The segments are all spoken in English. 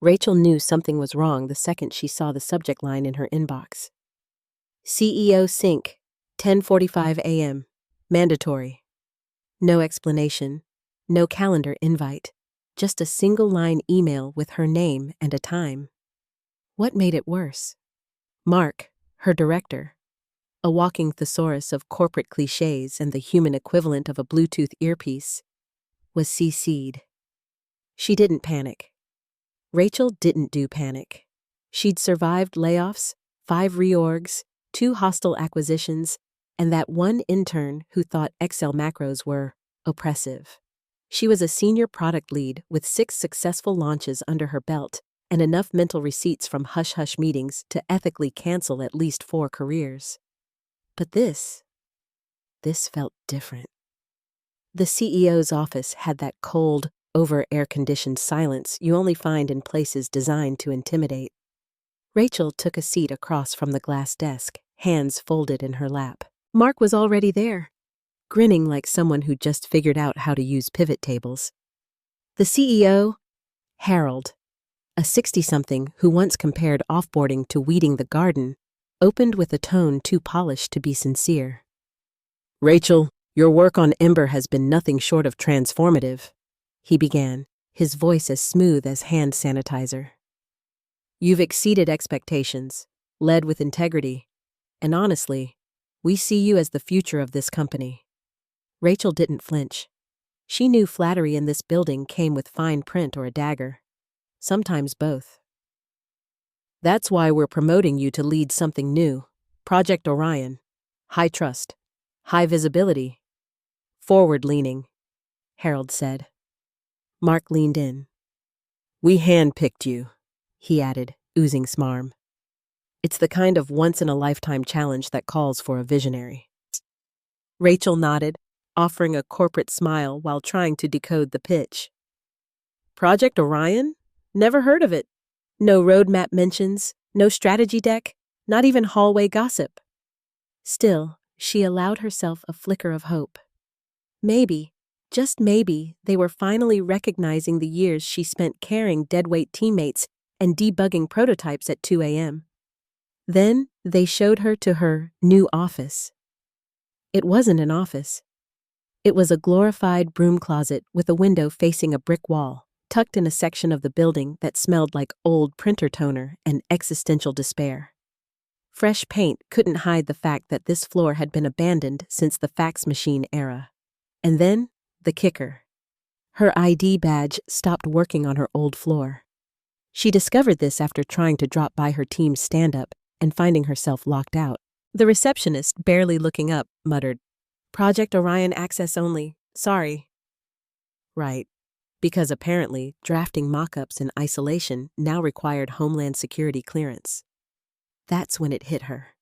Rachel knew something was wrong the second she saw the subject line in her inbox. CEO Sync, 10:45 a.m. Mandatory. No explanation, no calendar invite, just a single-line email with her name and a time. What made it worse? Mark, her director, a walking thesaurus of corporate cliches and the human equivalent of a Bluetooth earpiece, was CC'd. She didn't panic. Rachel didn't do panic. She'd survived layoffs, 5 reorgs, 2 hostile acquisitions, and that one intern who thought Excel macros were oppressive. She was a senior product lead with 6 successful launches under her belt and enough mental receipts from hush-hush meetings to ethically cancel at least 4 careers. But this felt different. The CEO's office had that cold, over-air-conditioned silence you only find in places designed to intimidate. Rachel took a seat across from the glass desk, hands folded in her lap. Mark was already there, grinning like someone who just figured out how to use pivot tables. The CEO, Harold, a 60-something who once compared offboarding to weeding the garden, opened with a tone too polished to be sincere. "Rachel, your work on Ember has been nothing short of transformative," he began, his voice as smooth as hand sanitizer. "You've exceeded expectations, led with integrity, and honestly, we see you as the future of this company." Rachel didn't flinch. She knew flattery in this building came with fine print or a dagger. Sometimes both. "That's why we're promoting you to lead something new. Project Orion. High trust. High visibility. Forward-leaning," Harold said. Mark leaned in. "We handpicked you," he added, oozing smarm. "It's the kind of once-in-a-lifetime challenge that calls for a visionary." Rachel nodded, offering a corporate smile while trying to decode the pitch. "Project Orion? Never heard of it. No roadmap mentions, no strategy deck, not even hallway gossip." Still, she allowed herself a flicker of hope. Maybe, just maybe, they were finally recognizing the years she spent carrying deadweight teammates and debugging prototypes at 2 a.m. Then they showed her to her new office. It wasn't an office. It was a glorified broom closet with a window facing a brick wall, tucked in a section of the building that smelled like old printer toner and existential despair. Fresh paint couldn't hide the fact that this floor had been abandoned since the fax machine era. And then, the kicker. Her ID badge stopped working on her old floor. She discovered this after trying to drop by her team's stand-up and finding herself locked out. The receptionist, barely looking up, muttered, "Project Orion access only. Sorry." Right. Because apparently, drafting mock-ups in isolation now required Homeland Security clearance. That's when it hit her.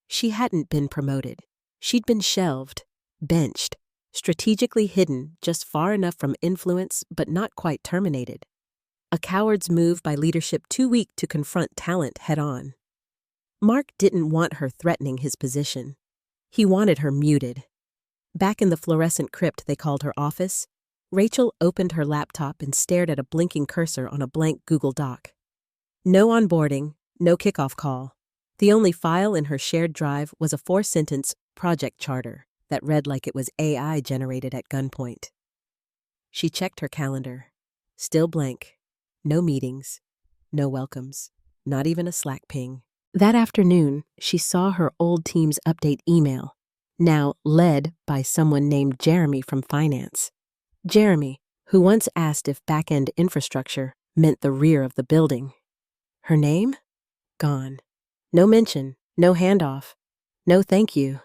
She hadn't been promoted. She'd been shelved, benched, strategically hidden just far enough from influence but not quite terminated. A coward's move by leadership too weak to confront talent head-on. Mark didn't want her threatening his position. He wanted her muted. Back in the fluorescent crypt they called her office, Rachel opened her laptop and stared at a blinking cursor on a blank Google Doc. No onboarding, no kickoff call. The only file in her shared drive was a 4-sentence project charter that read like it was AI generated at gunpoint. She checked her calendar. Still blank. No meetings. No welcomes. Not even a Slack ping. That afternoon, she saw her old team's update email, now led by someone named Jeremy from finance. Jeremy, who once asked if back-end infrastructure meant the rear of the building. Her name? Gone. No mention, no handoff, no thank you.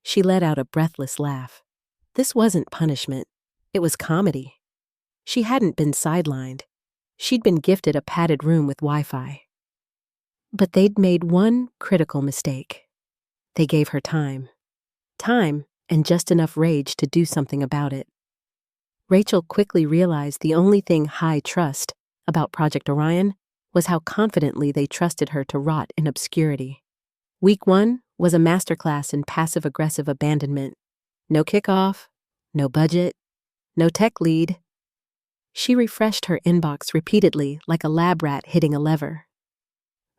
She let out a breathless laugh. This wasn't punishment. It was comedy. She hadn't been sidelined. She'd been gifted a padded room with Wi-Fi. But they'd made one critical mistake. They gave her time. Time and just enough rage to do something about it. Rachel quickly realized the only thing high trust about Project Orion was how confidently they trusted her to rot in obscurity. Week 1 was a masterclass in passive-aggressive abandonment. No kickoff, no budget, no tech lead. She refreshed her inbox repeatedly like a lab rat hitting a lever.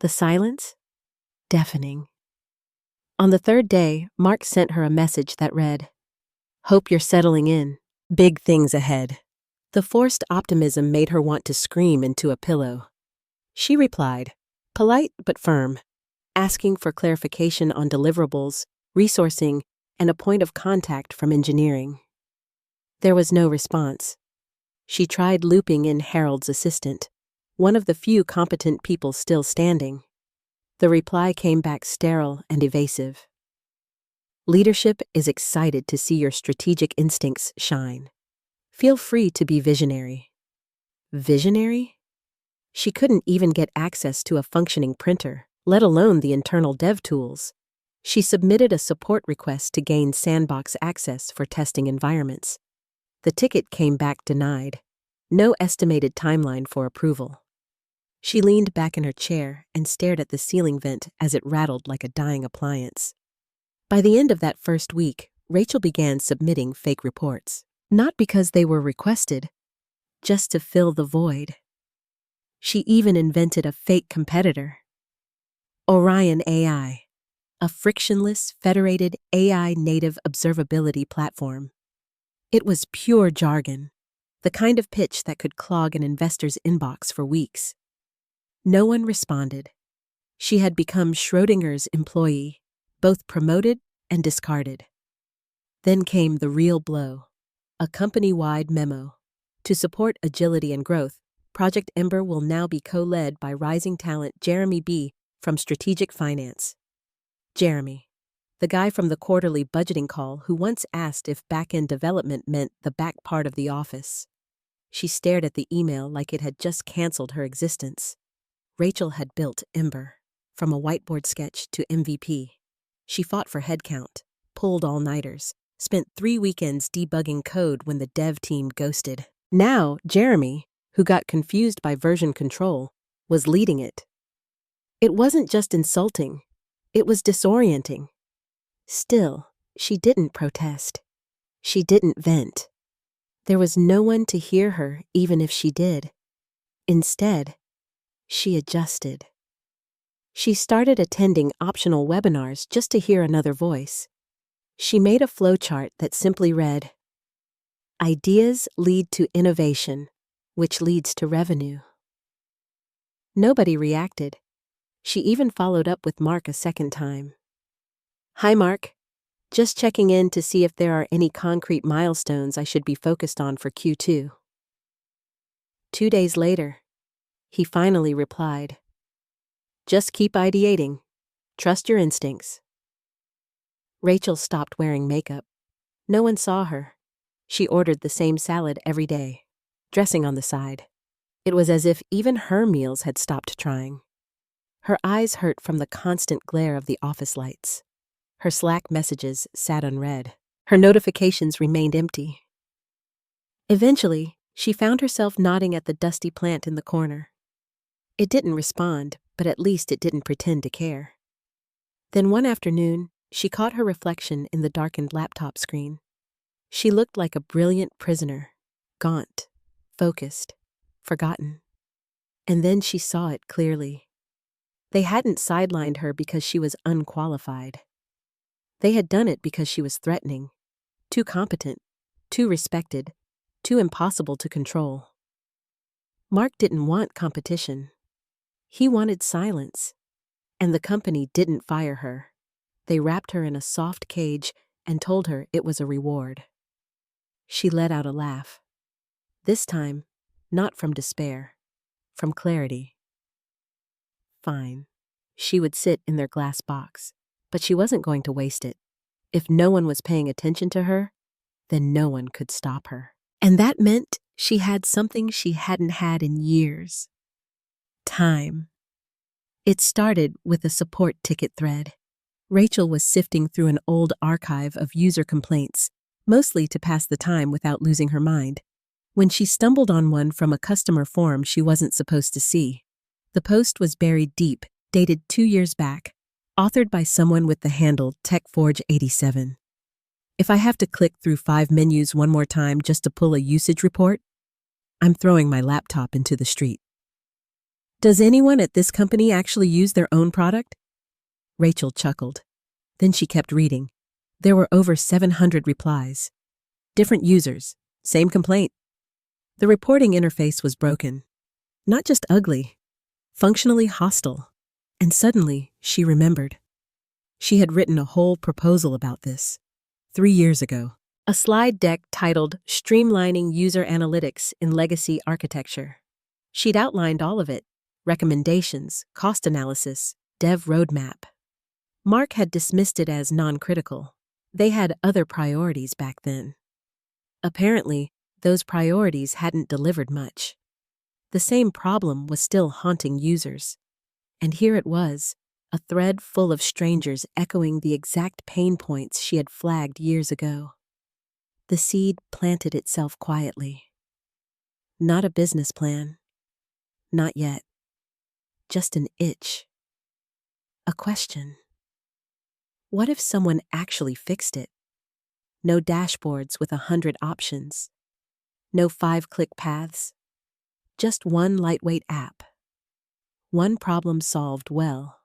The silence? Deafening. On the third day, Mark sent her a message that read, "Hope you're settling in. Big things ahead." The forced optimism made her want to scream into a pillow. She replied, polite but firm, asking for clarification on deliverables, resourcing, and a point of contact from engineering. There was no response. She tried looping in Harold's assistant, one of the few competent people still standing. The reply came back sterile and evasive. Leadership is excited to see your strategic instincts shine. Feel free to be visionary. Visionary? She couldn't even get access to a functioning printer, let alone the internal dev tools. She submitted a support request to gain sandbox access for testing environments. The ticket came back denied. No estimated timeline for approval. She leaned back in her chair and stared at the ceiling vent as it rattled like a dying appliance. By the end of that first week, Rachel began submitting fake reports. Not because they were requested, just to fill the void. She even invented a fake competitor. Orion AI, a frictionless, federated AI-native observability platform. It was pure jargon, the kind of pitch that could clog an investor's inbox for weeks. No one responded. She had become Schrödinger's employee, both promoted and discarded. Then came the real blow. A company-wide memo. To support agility and growth, Project Ember will now be co-led by rising talent Jeremy B. from Strategic Finance. Jeremy, the guy from the quarterly budgeting call who once asked if back-end development meant the back part of the office. She stared at the email like it had just canceled her existence. Rachel had built Ember, from a whiteboard sketch to MVP. She fought for headcount, pulled all-nighters, spent 3 weekends debugging code when the dev team ghosted. Now, Jeremy, who got confused by version control, was leading it. It wasn't just insulting, it was disorienting. Still, she didn't protest. She didn't vent. There was no one to hear her even if she did. Instead, she adjusted. She started attending optional webinars just to hear another voice. She made a flowchart that simply read, "Ideas lead to innovation, which leads to revenue." Nobody reacted. She even followed up with Mark a second time. "Hi, Mark. Just checking in to see if there are any concrete milestones I should be focused on for Q2. 2 days later, he finally replied, "Just keep ideating. Trust your instincts." Rachel stopped wearing makeup. No one saw her. She ordered the same salad every day, dressing on the side. It was as if even her meals had stopped trying. Her eyes hurt from the constant glare of the office lights. Her Slack messages sat unread. Her notifications remained empty. Eventually, she found herself nodding at the dusty plant in the corner. It didn't respond, but at least it didn't pretend to care. Then one afternoon, she caught her reflection in the darkened laptop screen. She looked like a brilliant prisoner, gaunt, focused, forgotten. And then she saw it clearly. They hadn't sidelined her because she was unqualified. They had done it because she was threatening, too competent, too respected, too impossible to control. Mark didn't want competition. He wanted silence. And the company didn't fire her. They wrapped her in a soft cage and told her it was a reward. She let out a laugh. This time, not from despair, from clarity. Fine. She would sit in their glass box, but she wasn't going to waste it. If no one was paying attention to her, then no one could stop her. And that meant she had something she hadn't had in years. Time. It started with a support ticket thread. Rachel was sifting through an old archive of user complaints, mostly to pass the time without losing her mind, when she stumbled on one from a customer forum she wasn't supposed to see. The post was buried deep, dated 2 years back, authored by someone with the handle TechForge87. If I have to click through 5 menus one more time just to pull a usage report, I'm throwing my laptop into the street. Does anyone at this company actually use their own product? Rachel chuckled. Then she kept reading. There were over 700 replies. Different users, same complaint. The reporting interface was broken. Not just ugly, functionally hostile. And suddenly, she remembered. She had written a whole proposal about this 3 years ago. A slide deck titled Streamlining User Analytics in Legacy Architecture. She'd outlined all of it: recommendations, cost analysis, dev roadmap. Mark had dismissed it as non-critical. They had other priorities back then. Apparently, those priorities hadn't delivered much. The same problem was still haunting users. And here it was, a thread full of strangers echoing the exact pain points she had flagged years ago. The seed planted itself quietly. Not a business plan. Not yet. Just an itch. A question. What if someone actually fixed it? No dashboards with 100 options. No 5-click paths. Just one lightweight app. One problem solved well.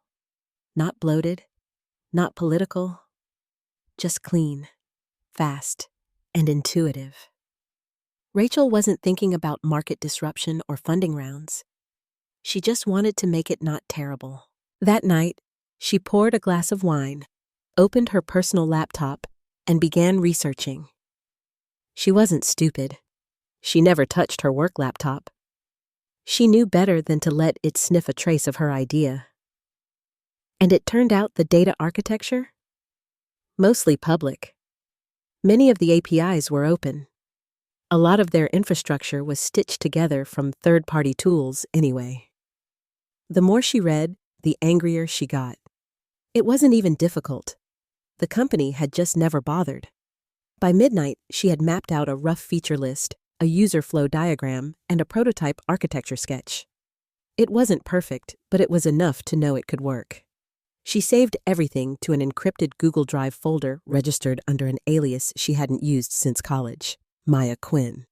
Not bloated, not political. Just clean, fast, and intuitive. Rachel wasn't thinking about market disruption or funding rounds. She just wanted to make it not terrible. That night, she poured a glass of wine, opened her personal laptop, and began researching. She wasn't stupid. She never touched her work laptop. She knew better than to let it sniff a trace of her idea. And it turned out the data architecture? Mostly public. Many of the APIs were open. A lot of their infrastructure was stitched together from third-party tools anyway. The more she read, the angrier she got. It wasn't even difficult. The company had just never bothered. By midnight, she had mapped out a rough feature list, a user flow diagram, and a prototype architecture sketch. It wasn't perfect, but it was enough to know it could work. She saved everything to an encrypted Google Drive folder registered under an alias she hadn't used since college, Maya Quinn.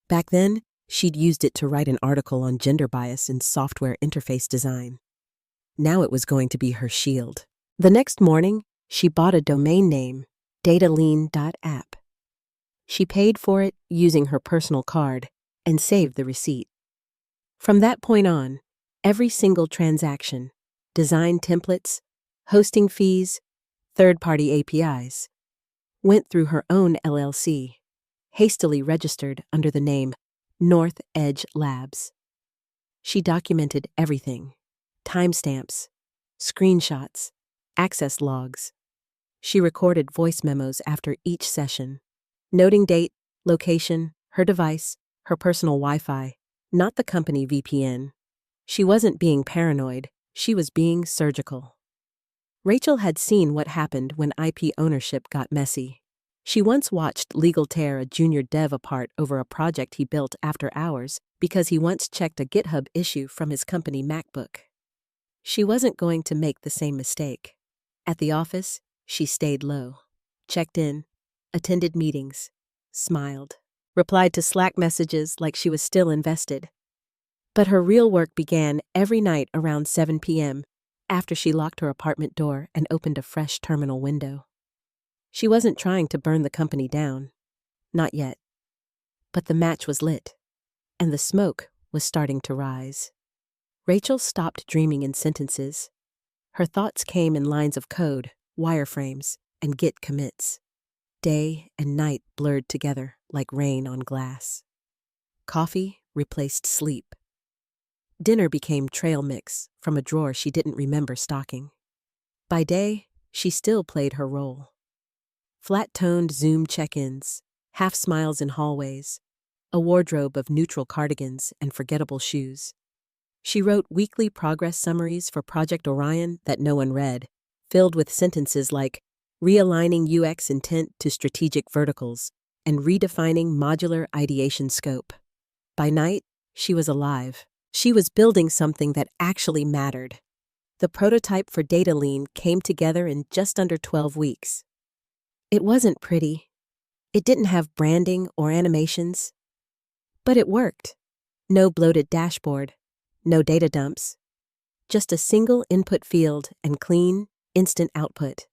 Back then, she'd used it to write an article on gender bias in software interface design. Now it was going to be her shield. The next morning, she bought a domain name, datalean.app. She paid for it using her personal card and saved the receipt. From that point on, every single transaction, design templates, hosting fees, third-party APIs, went through her own LLC, hastily registered under the name North Edge Labs. She documented everything: timestamps, screenshots, access logs. She recorded voice memos after each session, noting date, location, her device, her personal Wi-Fi, not the company VPN. She wasn't being paranoid, she was being surgical. Rachel had seen what happened when IP ownership got messy. She once watched Legal tear a junior dev apart over a project he built after hours because he once checked a GitHub issue from his company MacBook. She wasn't going to make the same mistake. At the office, she stayed low, checked in, attended meetings, smiled, replied to Slack messages like she was still invested. But her real work began every night around 7 p.m. after she locked her apartment door and opened a fresh terminal window. She wasn't trying to burn the company down. Not yet. But the match was lit, and the smoke was starting to rise. Rachel stopped dreaming in sentences. Her thoughts came in lines of code, wireframes, and Git commits. Day and night blurred together like rain on glass. Coffee replaced sleep. Dinner became trail mix from a drawer she didn't remember stocking. By day, she still played her role. Flat-toned Zoom check-ins, half-smiles in hallways, a wardrobe of neutral cardigans and forgettable shoes. She wrote weekly progress summaries for Project Orion that no one read, filled with sentences like realigning UX intent to strategic verticals and redefining modular ideation scope. By night, she was alive. She was building something that actually mattered. The prototype for DataLean came together in just under 12 weeks. It wasn't pretty. It didn't have branding or animations. But it worked. No bloated dashboard, no data dumps, just a single input field and clean, instant output.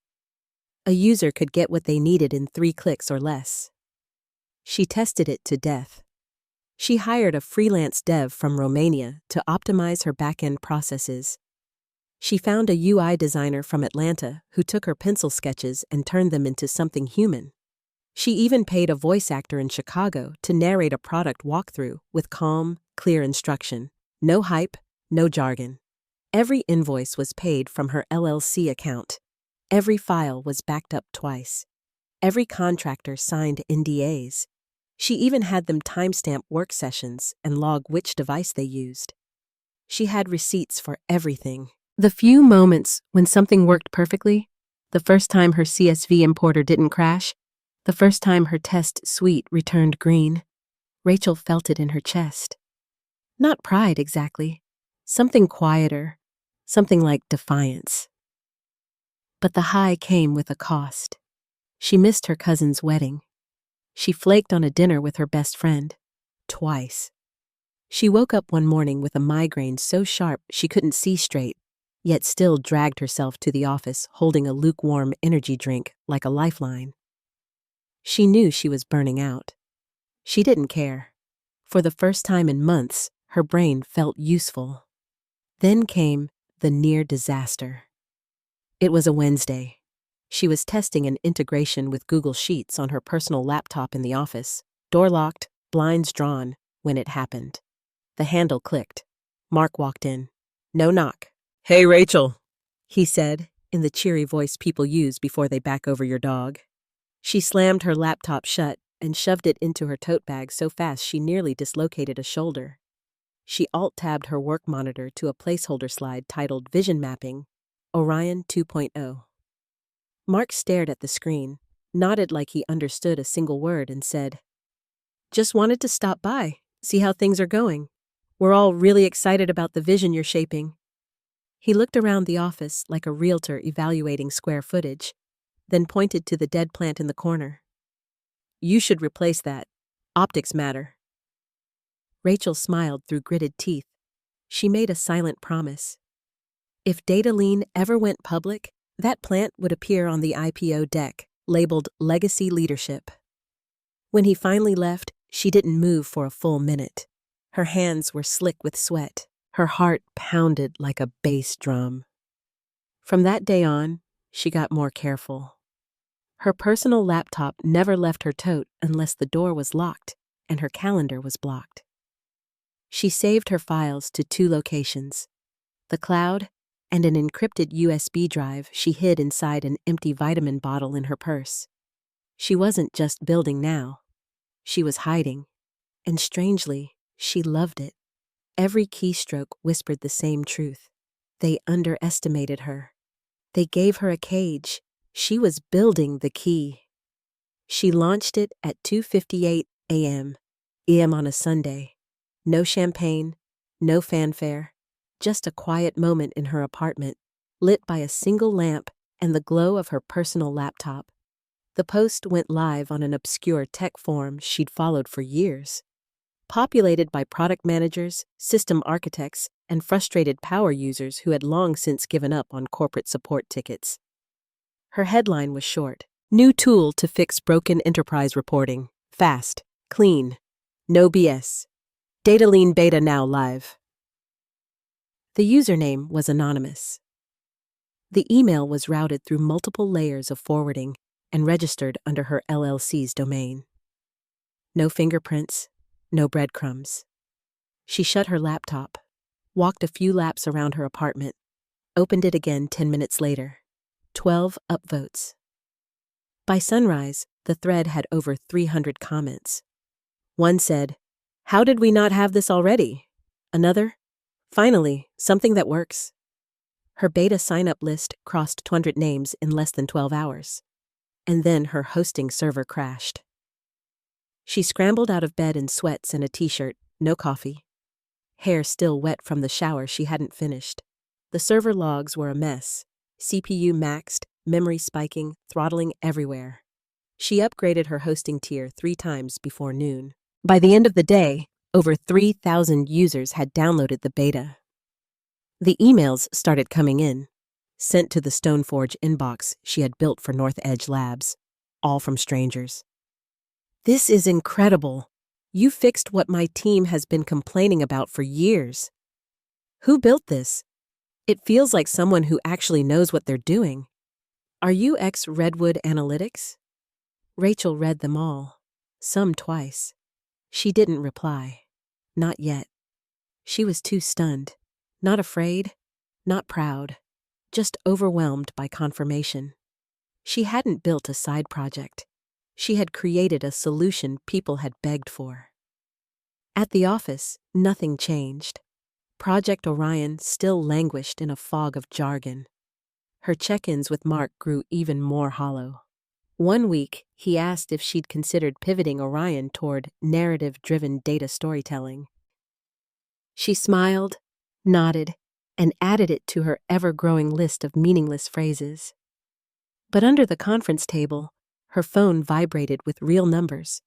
A user could get what they needed in 3 clicks or less. She tested it to death. She hired a freelance dev from Romania to optimize her back-end processes. She found a UI designer from Atlanta who took her pencil sketches and turned them into something human. She even paid a voice actor in Chicago to narrate a product walkthrough with calm, clear instruction. No hype, no jargon. Every invoice was paid from her LLC account. Every file was backed up twice. Every contractor signed NDAs. She even had them timestamp work sessions and log which device they used. She had receipts for everything. The few moments when something worked perfectly, the first time her CSV importer didn't crash, the first time her test suite returned green, Rachel felt it in her chest. Not pride exactly, something quieter, something like defiance. But the high came with a cost. She missed her cousin's wedding. She flaked on a dinner with her best friend, twice. She woke up one morning with a migraine so sharp she couldn't see straight, yet still dragged herself to the office holding a lukewarm energy drink like a lifeline. She knew she was burning out. She didn't care. For the first time in months, her brain felt useful. Then came the near disaster. It was a Wednesday. She was testing an integration with Google Sheets on her personal laptop in the office, door locked, blinds drawn, when it happened. The handle clicked. Mark walked in. No knock. "Hey, Rachel," he said, in the cheery voice people use before they back over your dog. She slammed her laptop shut and shoved it into her tote bag so fast she nearly dislocated a shoulder. She alt-tabbed her work monitor to a placeholder slide titled Vision Mapping, Orion 2.0. Mark stared at the screen, nodded like he understood a single word, and said, "Just wanted to stop by, see how things are going. We're all really excited about the vision you're shaping." He looked around the office like a realtor evaluating square footage, then pointed to the dead plant in the corner. "You should replace that. Optics matter." Rachel smiled through gritted teeth. She made a silent promise. If Data Lean ever went public, that plant would appear on the IPO deck, labeled Legacy Leadership. When he finally left, she didn't move for a full minute. Her hands were slick with sweat. Her heart pounded like a bass drum. From that day on, she got more careful. Her personal laptop never left her tote unless the door was locked and her calendar was blocked. She saved her files to 2 locations, the cloud and an encrypted USB drive she hid inside an empty vitamin bottle in her purse. She wasn't just building now. She was hiding, and strangely, she loved it. Every keystroke whispered the same truth. They underestimated her. They gave her a cage. She was building the key. She launched it at 2:58 a.m. on a Sunday. No champagne, no fanfare, just a quiet moment in her apartment, lit by a single lamp and the glow of her personal laptop. The post went live on an obscure tech forum she'd followed for years. Populated by product managers, system architects, and frustrated power users who had long since given up on corporate support tickets. Her headline was short: "New tool to fix broken enterprise reporting. Fast, clean, no BS. Data Lean beta now live." The username was anonymous. The email was routed through multiple layers of forwarding and registered under her LLC's domain. No fingerprints, no breadcrumbs. She shut her laptop, walked a few laps around her apartment, opened it again 10 minutes later. 12 upvotes. By sunrise, the thread had over 300 comments. One said, "How did we not have this already?" Another, "Finally, something that works." Her beta sign-up list crossed 200 names in less than 12 hours. And then her hosting server crashed. She scrambled out of bed in sweats and a t-shirt, no coffee. Hair still wet from the shower she hadn't finished. The server logs were a mess. CPU maxed, memory spiking, throttling everywhere. She upgraded her hosting tier 3 times before noon. By the end of the day, Over 3,000 users had downloaded the beta. The emails started coming in, sent to the Stoneforge inbox she had built for North Edge Labs, all from strangers. "This is incredible. You fixed what my team has been complaining about for years. Who built this? It feels like someone who actually knows what they're doing. Are you ex-Redwood Analytics?" Rachel read them all, some twice. She didn't reply. Not yet. She was too stunned. Not afraid, not proud, just overwhelmed by confirmation. She hadn't built a side project. She had created a solution people had begged for. At the office, nothing changed. Project Orion still languished in a fog of jargon. Her check-ins with Mark grew even more hollow. One week, he asked if she'd considered pivoting Orion toward narrative-driven data storytelling. She smiled, nodded, and added it to her ever-growing list of meaningless phrases. But under the conference table, her phone vibrated with real numbers: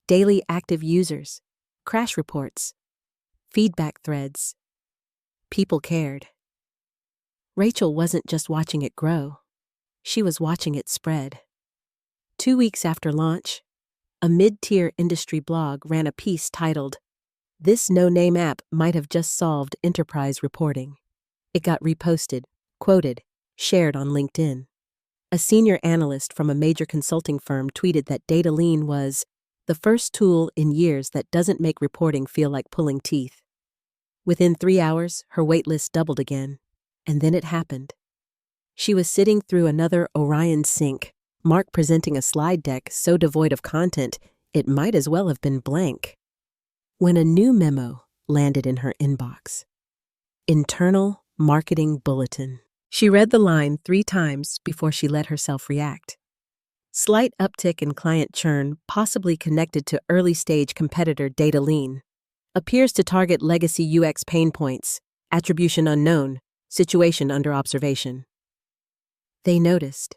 daily active users, crash reports, feedback threads. People cared. Rachel wasn't just watching it grow. She was watching it spread. 2 weeks after launch, a mid-tier industry blog ran a piece titled, "This no-name app might have just solved enterprise reporting." It got reposted, quoted, shared on LinkedIn. A senior analyst from a major consulting firm tweeted that Data Lean was the first tool in years that doesn't make reporting feel like pulling teeth. Within 3 hours, her waitlist doubled again. And then it happened. She was sitting through another Orion sync, Mark presenting a slide deck so devoid of content, it might as well have been blank, when a new memo landed in her inbox. Internal Marketing Bulletin. She read the line 3 times before she let herself react. Slight uptick in client churn, possibly connected to early-stage competitor Data Lean. Appears to target legacy UX pain points. Attribution unknown. Situation under observation. They noticed.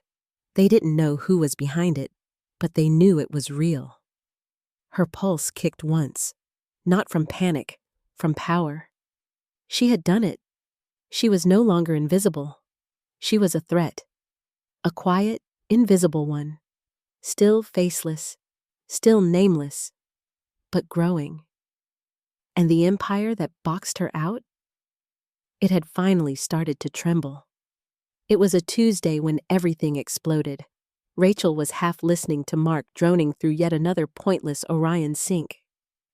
They didn't know who was behind it, but they knew it was real. Her pulse kicked once, not from panic, from power. She had done it. She was no longer invisible. She was a threat. A quiet, invisible one. Still faceless, still nameless, but growing. And the empire that boxed her out? It had finally started to tremble. It was a Tuesday when everything exploded. Rachel was half listening to Mark droning through yet another pointless Orion sync.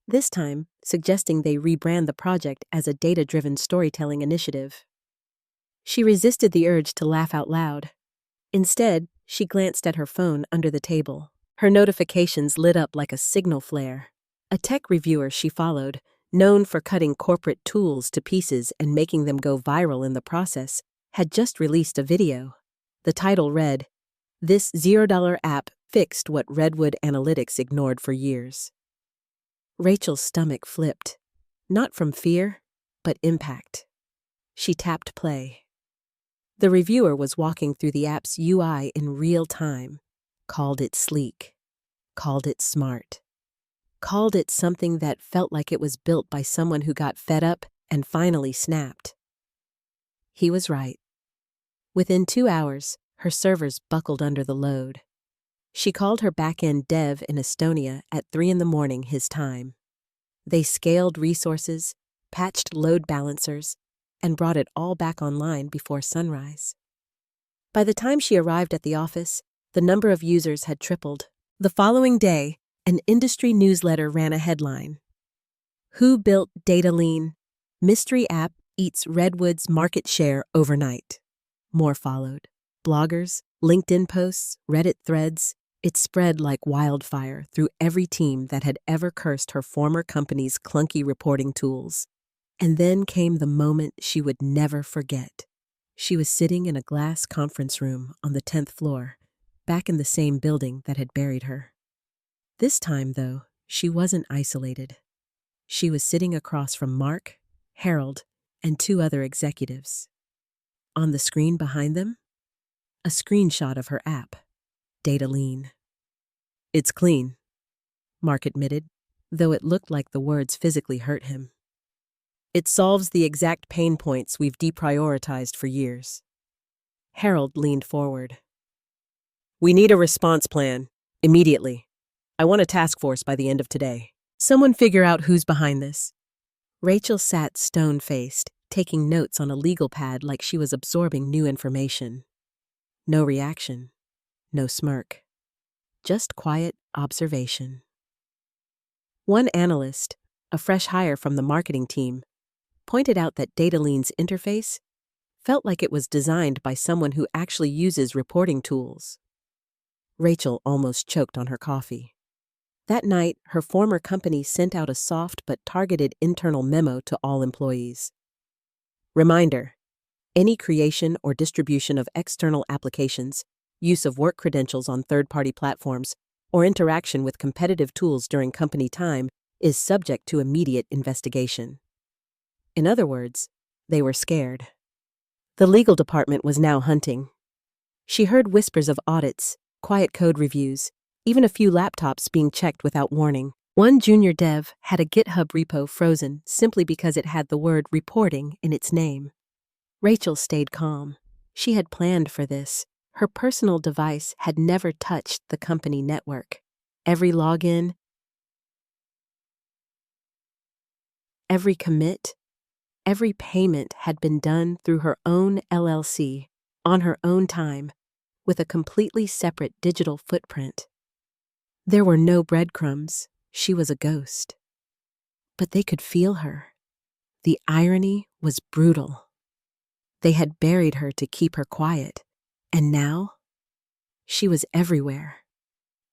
This time, suggesting they rebrand the project as a data-driven storytelling initiative. She resisted the urge to laugh out loud. Instead, she glanced at her phone under the table. Her notifications lit up like a signal flare. A tech reviewer she followed, known for cutting corporate tools to pieces and making them go viral in the process, had just released a video. The title read, "This $0 app fixed what Redwood Analytics ignored for years." Rachel's stomach flipped, not from fear, but impact. She tapped play. The reviewer was walking through the app's UI in real time, called it sleek, called it smart, called it something that felt like it was built by someone who got fed up and finally snapped. He was right. Within 2 hours, her servers buckled under the load. She called her back-end dev in Estonia at 3 a.m. his time. They scaled resources, patched load balancers, and brought it all back online before sunrise. By the time she arrived at the office, the number of users had tripled. The following day, an industry newsletter ran a headline. "Who built Data Lean? Mystery app eats Redwood's market share overnight." More followed. Bloggers, LinkedIn posts, Reddit threads. It spread like wildfire through every team that had ever cursed her former company's clunky reporting tools. And then came the moment she would never forget. She was sitting in a glass conference room on the 10th floor, back in the same building that had buried her. This time, though, she wasn't isolated. She was sitting across from Mark, Harold, and 2 other executives. On the screen behind them, a screenshot of her app, Data Lean. "It's clean," Mark admitted. though it looked like the words physically hurt him. It solves the exact pain points we've deprioritized for years. Harold leaned forward. We need a response plan, immediately. I want a task force by the end of today. Someone figure out who's behind this. Rachel sat stone-faced, taking notes on a legal pad like she was absorbing new information. No reaction, no smirk. Just quiet observation. One analyst, a fresh hire from the marketing team, pointed out that DataLean's interface felt like it was designed by someone who actually uses reporting tools. Rachel almost choked on her coffee. That night, her former company sent out a soft but targeted internal memo to all employees. Reminder: any creation or distribution of external applications, use of work credentials on third-party platforms, or interaction with competitive tools during company time is subject to immediate investigation. In other words, they were scared. The legal department was now hunting. She heard whispers of audits, quiet code reviews, even a few laptops being checked without warning. One junior dev had a GitHub repo frozen simply because it had the word reporting in its name. Rachel stayed calm. She had planned for this. Her personal device had never touched the company network. Every login, every commit, every payment had been done through her own LLC, on her own time, with a completely separate digital footprint. There were no breadcrumbs. She was a ghost. But they could feel her. The irony was brutal. They had buried her to keep her quiet, and now she was everywhere.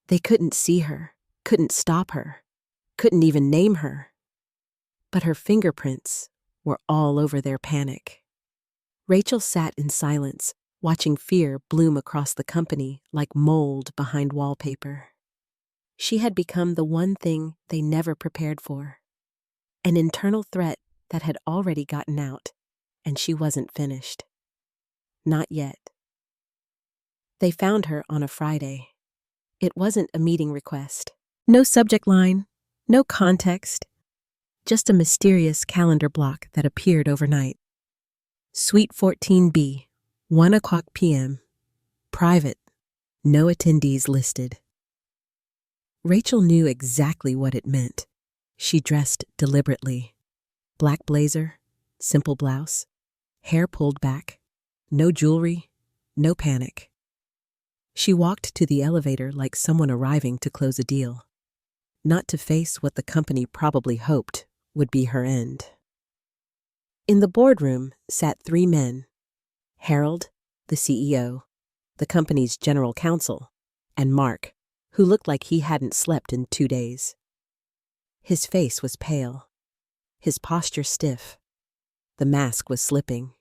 They couldn't see her, couldn't stop her, couldn't even name her. But her fingerprints were all over their panic. Rachel sat in silence, watching fear bloom across the company like mold behind wallpaper. She had become the one thing they never prepared for. An internal threat that had already gotten out, and she wasn't finished. Not yet. They found her on a Friday. It wasn't a meeting request. No subject line, no context, just a mysterious calendar block that appeared overnight. Suite 14B, 1:00 p.m. Private, no attendees listed. Rachel knew exactly what it meant. She dressed deliberately. Black blazer, simple blouse, hair pulled back, no jewelry, no panic. She walked to the elevator like someone arriving to close a deal, not to face what the company probably hoped would be her end. In the boardroom sat 3 men: Harold, the CEO, the company's general counsel, and Mark, who looked like he hadn't slept in 2 days. His face was pale, his posture stiff. The mask was slipping.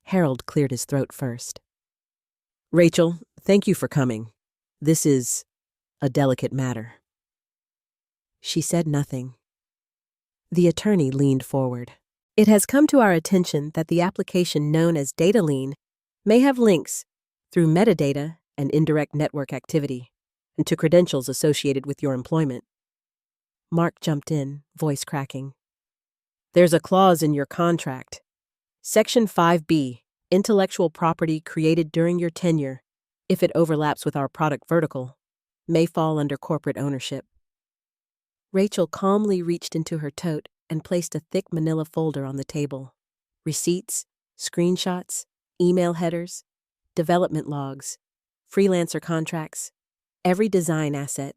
Harold cleared his throat first. Rachel, thank you for coming. This is a delicate matter. She said nothing. The attorney leaned forward. It has come to our attention that the application known as DataLean may have links through metadata and indirect network activity, and to credentials associated with your employment. Mark jumped in, voice cracking. There's a clause in your contract. Section 5B, intellectual property created during your tenure, if it overlaps with our product vertical, may fall under corporate ownership. Rachel calmly reached into her tote and placed a thick manila folder on the table. Receipts, screenshots, email headers, development logs, freelancer contracts, every design asset,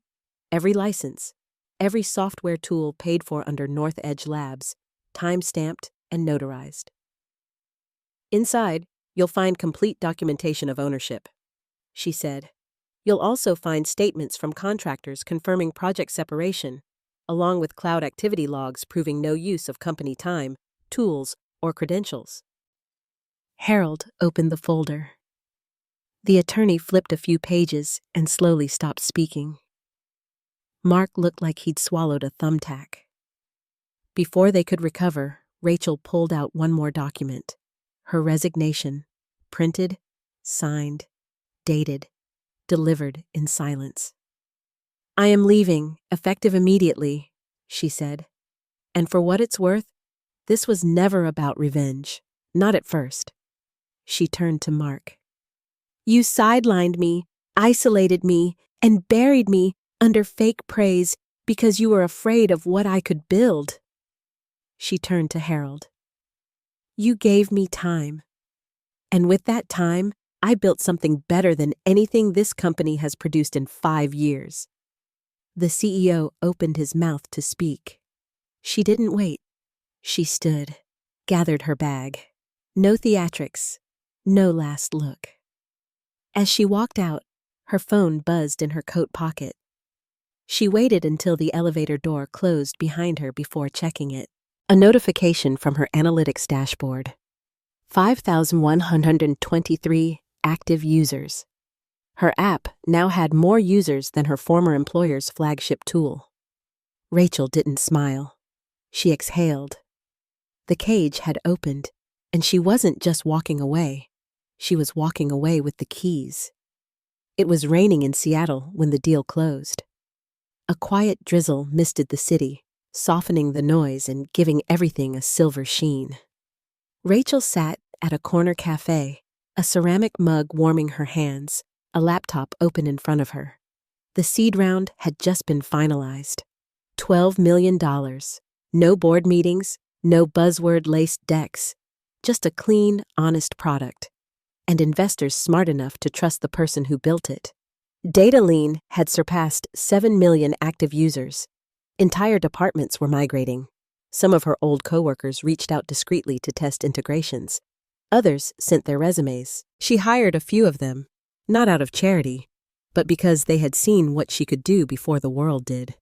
every license, every software tool paid for under North Edge Labs, time-stamped and notarized. Inside, you'll find complete documentation of ownership, she said. You'll also find statements from contractors confirming project separation, along with cloud activity logs proving no use of company time, tools, or credentials. Harold opened the folder. The attorney flipped a few pages and slowly stopped speaking. Mark looked like he'd swallowed a thumbtack. Before they could recover, Rachel pulled out one more document, her resignation, printed, signed, dated, delivered in silence. I am leaving, effective immediately, she said. And for what it's worth, this was never about revenge. Not at first. She turned to Mark. You sidelined me, isolated me, and buried me under fake praise because you were afraid of what I could build. She turned to Harold. You gave me time. And with that time, I built something better than anything this company has produced in 5 years. The CEO opened his mouth to speak. She didn't wait. She stood, gathered her bag. No theatrics, no last look. As she walked out, her phone buzzed in her coat pocket. She waited until the elevator door closed behind her before checking it. A notification from her analytics dashboard. 5,123 active users. Her app now had more users than her former employer's flagship tool. Rachel didn't smile. She exhaled. The cage had opened, and she wasn't just walking away. She was walking away with the keys. It was raining in Seattle when the deal closed. A quiet drizzle misted the city, softening the noise and giving everything a silver sheen. Rachel sat at a corner cafe, a ceramic mug warming her hands, a laptop open in front of her. The seed round had just been finalized. $12 million. No board meetings, no buzzword-laced decks. Just a clean, honest product. And investors smart enough to trust the person who built it. Data Lean had surpassed 7 million active users. Entire departments were migrating. Some of her old coworkers reached out discreetly to test integrations. Others sent their resumes. She hired a few of them, not out of charity, but because they had seen what she could do before the world did.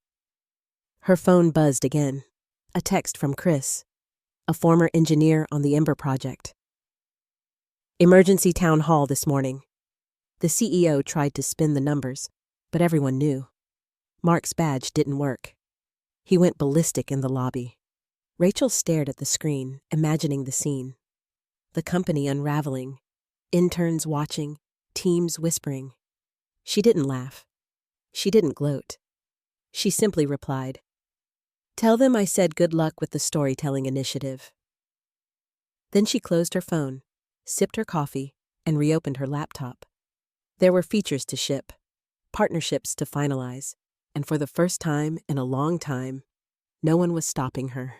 Her phone buzzed again. A text from Chris, a former engineer on the Ember project. Emergency town hall this morning. The CEO tried to spin the numbers, but everyone knew. Mark's badge didn't work. He went ballistic in the lobby. Rachel stared at the screen, imagining the scene. The company unraveling, interns watching, teams whispering. She didn't laugh. She didn't gloat. She simply replied, "Tell them I said good luck with the storytelling initiative." Then she closed her phone, sipped her coffee, and reopened her laptop. There were features to ship, partnerships to finalize, and for the first time in a long time, no one was stopping her.